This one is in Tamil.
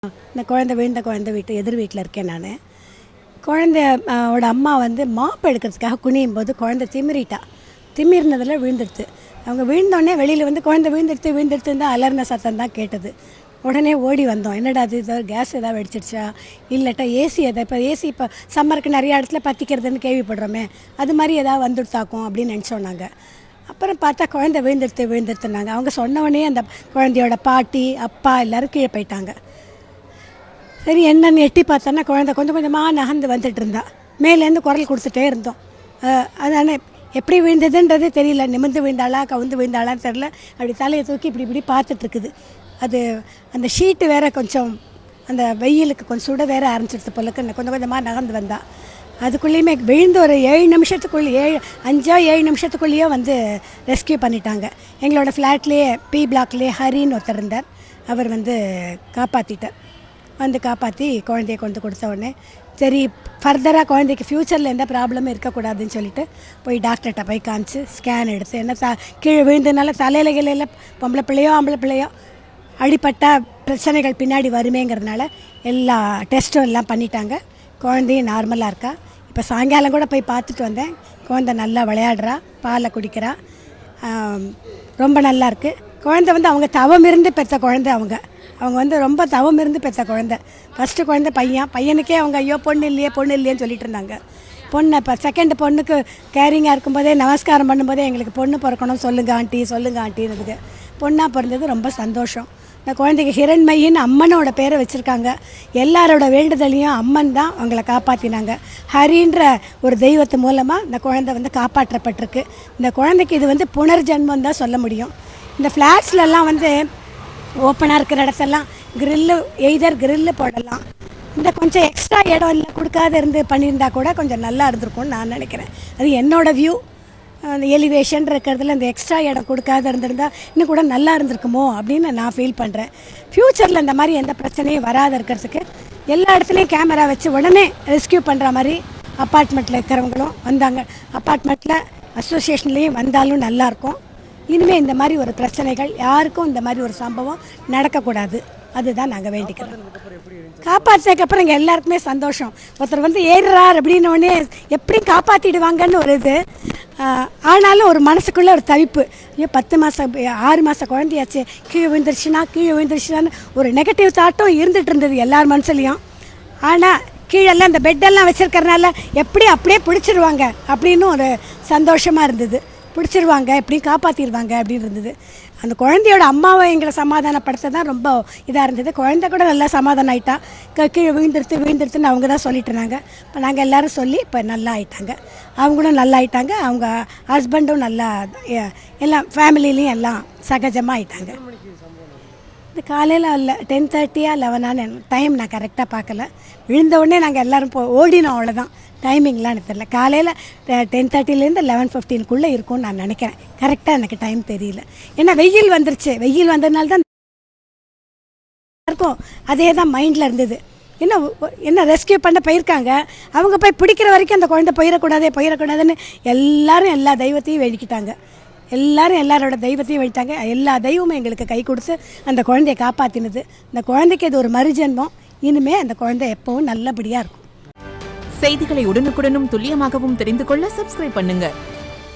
இந்த குழந்தை விழுந்த குழந்தை எதிர் வீட்டில் இருக்கேன் நான். குழந்தையோட அம்மா வந்து மாப்பு எடுக்கிறதுக்காக குனியும் போது குழந்தை திமிர்னதில் விழுந்துடுது. அவங்க விழுந்தோடனே வெளியில் வந்து குழந்தை விழுந்துடுத்து தான் அலர்ன சத்தம் தான் கேட்டது. உடனே ஓடி வந்தோம். என்னடா அது ஏதாவது கேஸ் ஏதாவது வெடிச்சிடுச்சா இல்லாட்டா ஏசி ஏசி இப்போ சம்மருக்கு நிறையா இடத்துல பற்றிக்கிறதுன்னு கேள்விப்படுறோமே, அது மாதிரி ஏதாவது வந்துடுத்தாக்கும் அப்படின்னு நினச்சோம் நாங்கள். அப்புறம் பார்த்தா குழந்தை விழுந்துடுத்துனாங்க. அவங்க சொன்னவொடனே அந்த குழந்தையோட பாட்டி அப்பா எல்லோரும் கீழே போயிட்டாங்க. சரி என்னன்னு எட்டி பார்த்தோன்னா குழந்தை கொஞ்சம் கொஞ்சமாக நகர்ந்து வந்துட்டு இருந்தா. மேலேருந்து குரல் கொடுத்துட்டே இருந்தோம். அதானே எப்படி விழுந்ததுன்றது தெரியல. நிமிர்ந்து விழுந்தாளா கவுந்து விழுந்தாளான்னு தெரில. அப்படி தலையை தூக்கி இப்படி பார்த்துட்ருக்குது. அது அந்த ஷீட்டு வேறு கொஞ்சம் அந்த வெயிலுக்கு கொஞ்சம் சுட வேறு ஆரம்பிச்சிடுது போலக்கு கொஞ்சம் கொஞ்சமாக நகர்ந்து வந்தா. அதுக்குள்ளேயுமே விழுந்து ஒரு 7 நிமிஷத்துக்குள்ளே 5-7 நிமிஷத்துக்குள்ளேயே வந்து ரெஸ்கியூ பண்ணிட்டாங்க. எங்களோட ஃப்ளாட்லேயே பி பிளாக்லேயே ஹரின்னு ஒருத்தர் இருந்தார். அவர் வந்து காப்பாற்றி குழந்தைய கொண்டு கொடுத்த உடனே சரி ஃபர்தராக குழந்தைக்கு ஃப்யூச்சரில் எந்த ப்ராப்ளமும் இருக்கக்கூடாதுன்னு சொல்லிட்டு போய் டாக்டர்கிட்ட போய் காமிச்சு ஸ்கேன் எடுத்து என்ன கீழே விழுந்ததுனால தலையில பொம்பளை பிள்ளையோ ஆம்பளை பிள்ளையோ அடிப்பட்ட பிரச்சனைகள் பின்னாடி வருமேங்கிறதுனால எல்லா டெஸ்ட்டும் எல்லாம் பண்ணிட்டாங்க. குழந்தையும் நார்மலாக இருக்கா. இப்போ சாயங்காலம் கூட போய் பார்த்துட்டு வந்தேன். குழந்தை நல்லா விளையாடுறா, பாலை குடிக்கிறா, ரொம்ப நல்லா இருக்குது. குழந்தை வந்து அவங்க தவம் இருந்து பெற்ற குழந்தை. அவங்க வந்து ரொம்ப தவம் இருந்து பெற்ற குழந்தை. ஃபஸ்ட்டு குழந்தை பையனுக்கே அவங்க ஐயோ பொண்ணு இல்லையேன்னு சொல்லிட்டு இருந்தாங்க. இப்போ செகண்ட் பொண்ணுக்கு கேரிங்காக இருக்கும்போதே நமஸ்காரம் பண்ணும்போதே எங்களுக்கு பொண்ணு பிறக்கணும் சொல்லுங்கள் ஆண்டின்றதுக்கு பொண்ணாக பிறந்தது ரொம்ப சந்தோஷம். இந்த குழந்தைக்கு ஹிரண்மயின்னு அம்மனோட பேரை வச்சுருக்காங்க. எல்லாரோட வேண்டுதலையும் அம்மன் தான் அவங்கள காப்பாற்றினாங்க. ஹரின்ற ஒரு தெய்வத்து மூலமாக இந்த குழந்தை வந்து காப்பாற்றப்பட்டிருக்கு. இந்த குழந்தைக்கு இது வந்து புனர்ஜென்மம் தான் சொல்ல முடியும். இந்த ஃப்ளாட்ஸ்லலாம் வந்து ஓப்பனாக இருக்கிற இடத்தெல்லாம் கிரில்லு போடலாம். இந்த கொஞ்சம் எக்ஸ்ட்ரா இடம் இல்லை கொடுக்காத இருந்து பண்ணியிருந்தா கூட கொஞ்சம் நல்லா இருந்திருக்கும்னு நான் நினைக்கிறேன். அது என்னோடய வியூ. அந்த எலிவேஷன் இருக்கிறதுல இந்த எக்ஸ்ட்ரா இடம் கொடுக்காத இருந்திருந்தால் இன்னும் கூட நல்லா இருந்திருக்குமோ அப்படின்னு நான் ஃபீல் பண்ணுறேன். ஃப்யூச்சரில் இந்த மாதிரி எந்த பிரச்சனையும் வராத இருக்கிறதுக்கு எல்லா இடத்துலையும் கேமரா வச்சு உடனே ரெஸ்கியூ பண்ணுற மாதிரி அப்பார்ட்மெண்ட்டில் இருக்கிறவங்களும் வந்தாங்க. அப்பார்ட்மெண்ட்டில் அசோசியேஷன்லேயும் வந்தாலும் நல்லாயிருக்கும். இனிமேல் இந்த மாதிரி ஒரு பிரச்சனைகள் யாருக்கும் இந்த மாதிரி ஒரு சம்பவம் நடக்கக்கூடாது. அதுதான் நாங்கள் வேண்டிக்கிறோம். காப்பாற்றினதுக்கப்புறம் இங்கே எல்லாருக்குமே சந்தோஷம். ஒருத்தர் வந்து ஏறுறார் அப்படின்னோடனே எப்படி காப்பாற்றிடுவாங்கன்னு ஒரு இது. ஆனாலும் ஒரு மனசுக்குள்ளே ஒரு தவிப்பு. ஐயோ 10 மாதம் 6 மாத குழந்தையாச்சு கீழே விழுந்துருச்சுனான்னு ஒரு நெகட்டிவ் தாட்டும் இருந்துகிட்டு இருந்தது எல்லார் மனசுலையும். ஆனால் கீழெல்லாம் இந்த பெட்டெல்லாம் வச்சுருக்கறனால அப்படியே பிடிச்சிடுவாங்க அப்படின்னு ஒரு சந்தோஷமாக இருந்தது. பிடிச்சிருவாங்க எப்படியும் காப்பாற்றிடுவாங்க அப்படின்னு இருந்தது. அந்த குழந்தையோட அம்மாவை எங்களை சமாதானப்படுத்த தான் ரொம்ப இதாக இருந்தது. குழந்தை கூட நல்லா சமாதானம் ஆகிட்டா. கீழே விழுந்துருத்துன்னு அவங்க தான் சொல்லிட்டு இருந்தாங்க. இப்போ நாங்கள் எல்லோரும் சொல்லி இப்போ நல்லா ஆகிட்டாங்க. அவங்களும் நல்லா ஆகிட்டாங்க. அவங்க ஹஸ்பண்டும் நல்லா எல்லாம் ஃபேமிலிலையும் எல்லாம் சகஜமாக ஆகிட்டாங்க. இது காலையில் இல்லை 10:30 11 டைம் நான் கரெக்டாக பார்க்கல. விழுந்த உடனே நாங்கள் எல்லோரும் ஓடினோம், அவ்வளோதான். டைமிங்லாம் எனக்கு தெரியல. காலையில் 10:30 11:15 இருக்கும்னு நான் நினைக்கிறேன். கரெக்டாக எனக்கு டைம் தெரியல. ஏன்னா வெயில் வந்துருச்சு. வெயில் வந்ததுனால தான் இருக்கும். அதே தான் மைண்டில் இருந்தது. என்ன ரெஸ்கியூ பண்ண போயிருக்காங்க. அவங்க போய் பிடிக்கிற வரைக்கும் அந்த குழந்தை போயிடக்கூடாதுன்னு எல்லாரும் எல்லா தெய்வத்தையும் வேண்டிக்கிட்டாங்க. எல்லாரோட தெய்வத்தையும் வேண்டிட்டாங்க. எல்லா தெய்வமும் எங்களுக்கு கை கொடுத்து அந்த குழந்தையை காப்பாற்றினது. இந்த குழந்தைக்கு இது ஒரு மறுஜென்மம். இனிமேல் அந்த குழந்தை எப்பவும் நல்லபடியாக இருக்கும். செய்திகளை உடனுக்குடனும் துல்லியமாகவும் தெரிந்து கொள்ள சப்ஸ்கிரைப் பண்ணுங்க.